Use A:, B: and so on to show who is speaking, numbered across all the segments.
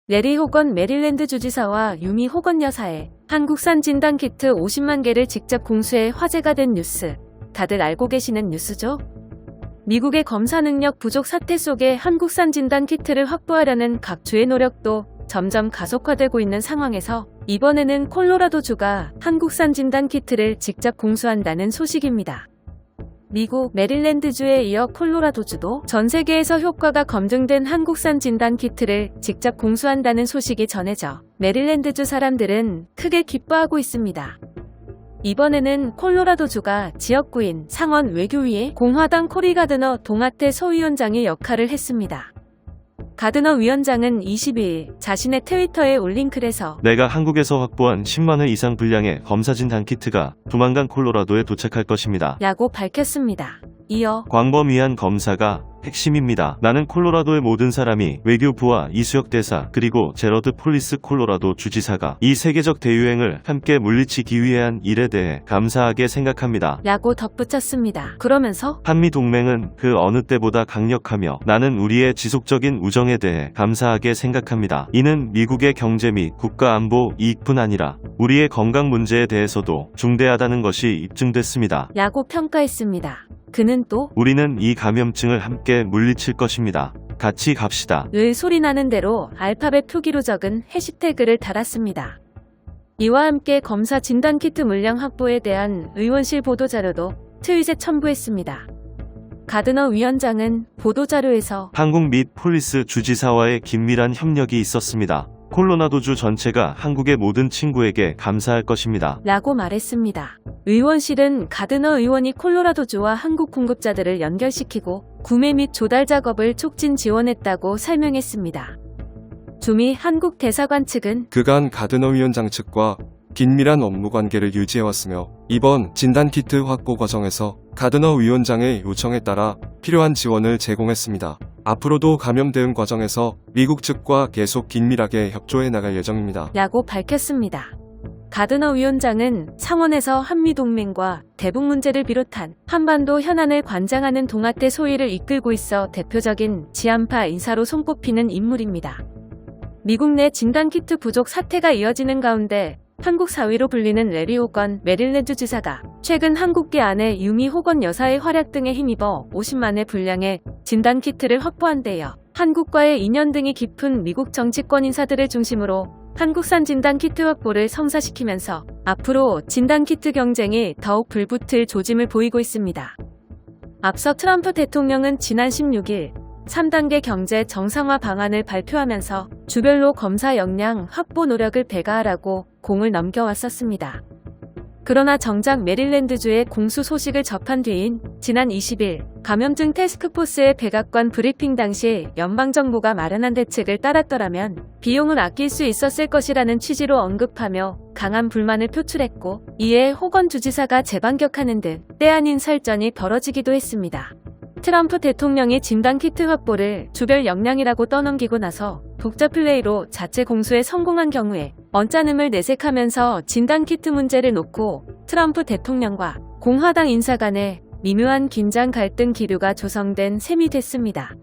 A: 레리 호건 메릴랜드 주지사와 유미 호건 여사의 한국산 진단키트 50만 개를 직접 공수해 화제가 된 뉴스. 다들 알고 계시는 뉴스죠? 미국의 검사 능력 부족 사태 속에 한국산 진단키트를 확보하려는 각 주의 노력도 점점 가속화되고 있는 상황에서 이번에는 콜로라도주가 한국산 진단키트를 직접 공수한다는 소식입니다. 미국 메릴랜드주에 이어 콜로라도주도 전 세계에서 효과가 검증된 한국산 진단키트를 직접 공수한다는 소식이 전해져 메릴랜드주 사람들은 크게 기뻐하고 있습니다. 이번에는 콜로라도주가 지역구인 상원 외교위의 공화당 코리 가드너 동아태 소위원장의 역할을 했습니다. 가드너 위원장은 22일 자신의 트위터에 올린 글에서
B: 내가 한국에서 확보한 10만 회 이상 분량의 검사 진단키트가 조만간 콜로라도에 도착할 것입니다.
A: 라고 밝혔습니다. 이어
B: 광범위한 검사가 핵심입니다. 나는 콜로라도의 모든 사람이 외교부와 이수혁 대사 그리고 제러드 폴리스 콜로라도 주지사가 이 세계적 대유행을 함께 물리치기 위해 한 일에 대해 감사하게 생각합니다.
A: 라고 덧붙였습니다. 그러면서
B: 한미동맹은 그 어느 때보다 강력하며 나는 우리의 지속적인 우정에 대해 감사하게 생각합니다. 이는 미국의 경제 및 국가안보 이익뿐 아니라 우리의 건강 문제에 대해서도 중대하다는 것이 입증됐습니다.
A: 라고 평가했습니다. 그는 또
B: 우리는 이 감염증을 함께 물리칠 것입니다. 같이 갑시다.
A: 늘 소리나는 대로 알파벳 표기로 적은 해시태그를 달았습니다. 이와 함께 검사 진단키트 물량 확보에 대한 의원실 보도자료도 트윗에 첨부했습니다. 가드너 위원장은 보도자료에서
B: 한국 및 폴리스 주지사와의 긴밀한 협력이 있었습니다. 콜로라도주 전체가 한국의 모든 친구에게 감사할 것입니다.
A: 라고 말했습니다. 의원실은 가드너 의원이 콜로라도주와 한국 공급자들을 연결시키고 구매 및 조달 작업을 촉진 지원했다고 설명했습니다. 주미 한국 대사관 측은
C: 그간 가드너 위원장 측과 긴밀한 업무 관계를 유지해왔으며 이번 진단키트 확보 과정에서 가드너 위원장의 요청에 따라 필요한 지원을 제공했습니다. 앞으로도 감염 대응 과정에서 미국 측과 계속 긴밀하게 협조해 나갈 예정입니다.
A: 라고 밝혔습니다. 가드너 위원장은 상원에서 한미동맹과 대북 문제를 비롯한 한반도 현안을 관장하는 동아태 소위를 이끌고 있어 대표적인 지한파 인사로 손꼽히는 인물입니다. 미국 내 진단키트 부족 사태가 이어지는 가운데 한국 사위로 불리는 레리 호건 메릴랜드 주지사가 최근 한국계 아내 유미 호건 여사의 활약 등에 힘입어 50만 회 분량의 진단키트를 확보한 데요. 한국과의 인연 등이 깊은 미국 정치권 인사들을 중심으로 한국산 진단키트 확보를 성사시키면서 앞으로 진단키트 경쟁이 더욱 불붙을 조짐을 보이고 있습니다. 앞서 트럼프 대통령은 지난 16일 3단계 경제 정상화 방안을 발표하면서 주별로 검사 역량 확보 노력을 배가하라고 공을 넘겨왔었습니다. 그러나 정작 메릴랜드주의 공수 소식을 접한 뒤인 지난 20일 감염증 태스크포스의 백악관 브리핑 당시 연방정부가 마련한 대책을 따랐더라면 비용을 아낄 수 있었을 것이라는 취지로 언급하며 강한 불만을 표출했고 이에 호건 주지사가 재반격하는 등 때 아닌 설전이 벌어지기도 했습니다. 트럼프 대통령이 진단키트 확보를 주별 역량이라고 떠넘기고 나서 독자 플레이로 자체 공수에 성공한 경우에 언짢음을 내색하면서 진단키트 문제를 놓고 트럼프 대통령과 공화당 인사 간에 미묘한 긴장 갈등 기류가 조성된 셈이 됐습니다.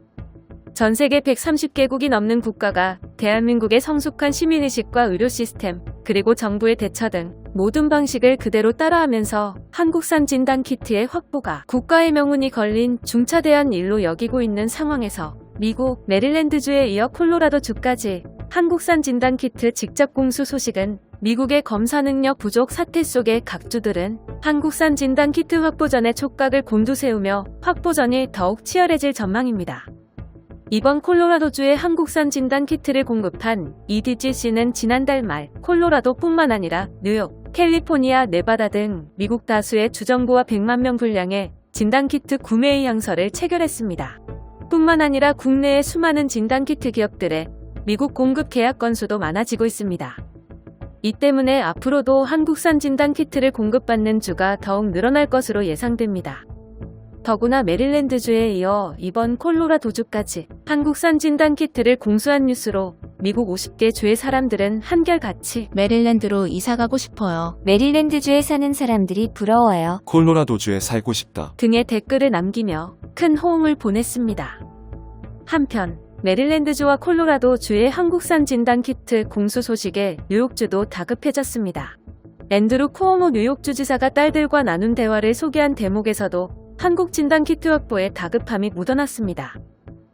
A: 전 세계 130개국이 넘는 국가가 대한민국의 성숙한 시민의식과 의료 시스템, 그리고 정부의 대처 등 모든 방식을 그대로 따라하면서 한국산 진단키트의 확보가 국가의 명운이 걸린 중차대한 일로 여기고 있는 상황에서 미국 메릴랜드주에 이어 콜로라도주까지 한국산 진단키트 직접 공수 소식은 미국의 검사 능력 부족 사태 속에 각 주들은 한국산 진단키트 확보전에 촉각을 곤두세우며 확보전이 더욱 치열해질 전망입니다. 이번 콜로라도주에 한국산 진단키트를 공급한 EDGC는 지난달 말 콜로라도뿐만 아니라 뉴욕, 캘리포니아, 네바다 등 미국 다수의 주정부와 100만 명 분량의 진단키트 구매의 항서를 체결했습니다. 뿐만 아니라 국내의 수많은 진단키트 기업들의 미국 공급 계약 건수도 많아지고 있습니다. 이 때문에 앞으로도 한국산 진단키트를 공급받는 주가 더욱 늘어날 것으로 예상됩니다. 더구나 메릴랜드주에 이어 이번 콜로라도주까지 한국산 진단키트를 공수한 뉴스로 미국 50개 주의 사람들은 한결같이
D: 메릴랜드로 이사가고 싶어요. 메릴랜드주에 사는 사람들이 부러워요.
C: 콜로라도주에 살고 싶다.
A: 등의 댓글을 남기며 큰 호응을 보냈습니다. 한편 메릴랜드주와 콜로라도주의 한국산 진단키트 공수 소식에 뉴욕주도 다급해졌습니다. 앤드루 쿠오모 뉴욕주 지사가 딸들과 나눈 대화를 소개한 대목에서도 한국 진단키트 확보에 다급함이 묻어났습니다.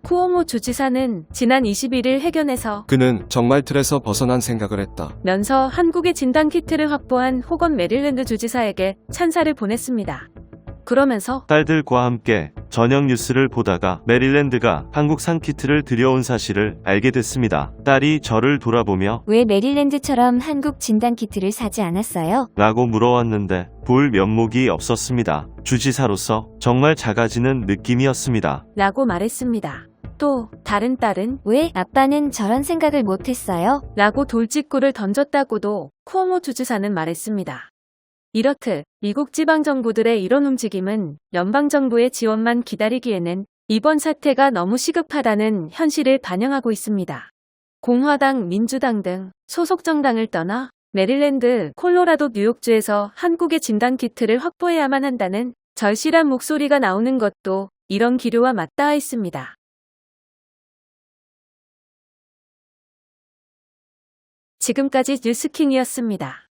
A: 쿠오모 주지사는 지난 21일 회견에서
C: 그는 정말 틀에서 벗어난 생각을 했다.
A: 면서 한국의 진단키트를 확보한 호건 메릴랜드 주지사에게 찬사를 보냈습니다. 그러면서
B: 딸들과 함께 저녁 뉴스를 보다가 메릴랜드가 한국산 키트를 들여온 사실을 알게 됐습니다. 딸이 저를 돌아보며
D: 왜 메릴랜드처럼 한국 진단키트를 사지 않았어요?
B: 라고 물어왔는데 볼 면목이 없었습니다. 주지사로서 정말 작아지는 느낌이었습니다.
A: 라고 말했습니다. 또 다른 딸은
D: 왜 아빠는 저런 생각을 못했어요?
A: 라고 돌직구를 던졌다고도 쿠오모 주지사는 말했습니다. 이렇듯 미국 지방정부들의 이런 움직임은 연방정부의 지원만 기다리기에는 이번 사태가 너무 시급하다는 현실을 반영하고 있습니다. 공화당, 민주당 등 소속 정당을 떠나 메릴랜드, 콜로라도, 뉴욕주에서 한국의 진단키트를 확보해야만 한다는 절실한 목소리가 나오는 것도 이런 기류와 맞닿아 있습니다. 지금까지 뉴스킹이었습니다.